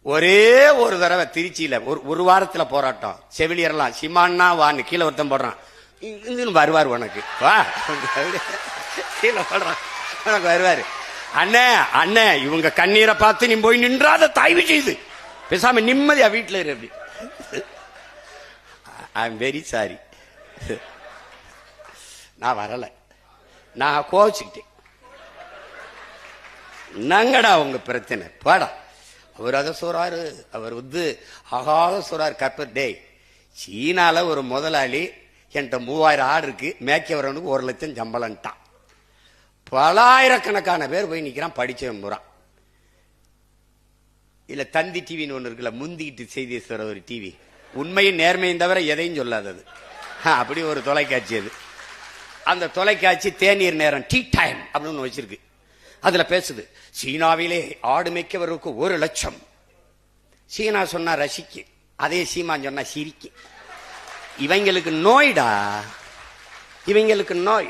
ஒரே ஒரு தடவை திருச்சியில ஒரு வாரத்துல போராட்டம். செவிலியர்லாம் சிமான்னா வான்னு கீழே ஒருத்தன் போடுறான், வருவார் உனக்கு வா கீழே போடுறான், உனக்கு வருவாரு. அண்ணே அண்ணே இவங்க கண்ணீரை பார்த்து நீ போய் நின்றாத தாய்வு செய்து பேசாம நிம்மதியா வீட்டுல இரு. அப்படி ஐ எம் வெரி சாரி, நான் வரல, நான் கோவிச்சுக்கிட்டேன். நங்கடா உங்க பிரச்சனை பாடா. அவர் அதை சொல்றாரு, அவர் ஆகாத சொல்றாரு. கப்பர் டே, சீனால ஒரு முதலாளி என்கிட்ட 3000 ஆடு இருக்கு, மேய்க்கவரனுக்கு 1 லட்சம் சம்பளம்ட்டான். பலாயிரக்கணக்கான பேர் போய் நிக்கிறான், படிச்சவன் போறான். இல்ல தந்தி டிவின்னு ஒண்ணு இருக்குல்ல, முந்திக்கிட்டு செய்தி சொல்ற ஒரு டிவி, உண்மையும் நேர்மையும் தவிர எதையும் சொல்லாதது, அப்படி ஒரு தொலைக்காட்சி. அது அந்த தொலைக்காட்சி தேநீர் நேரம் டீ டைம் அப்படின்னு வச்சிருக்கு. அதுல பேசுது, சீனாவிலே ஆடு மேய்க்கவருக்கு 1 லட்சம். சீனா சொன்னா ரசிக்கு, அதே சீமான் சொன்னா சிரிக்கு. இவங்களுக்கு நோய்டா, இவங்களுக்கு நோய்.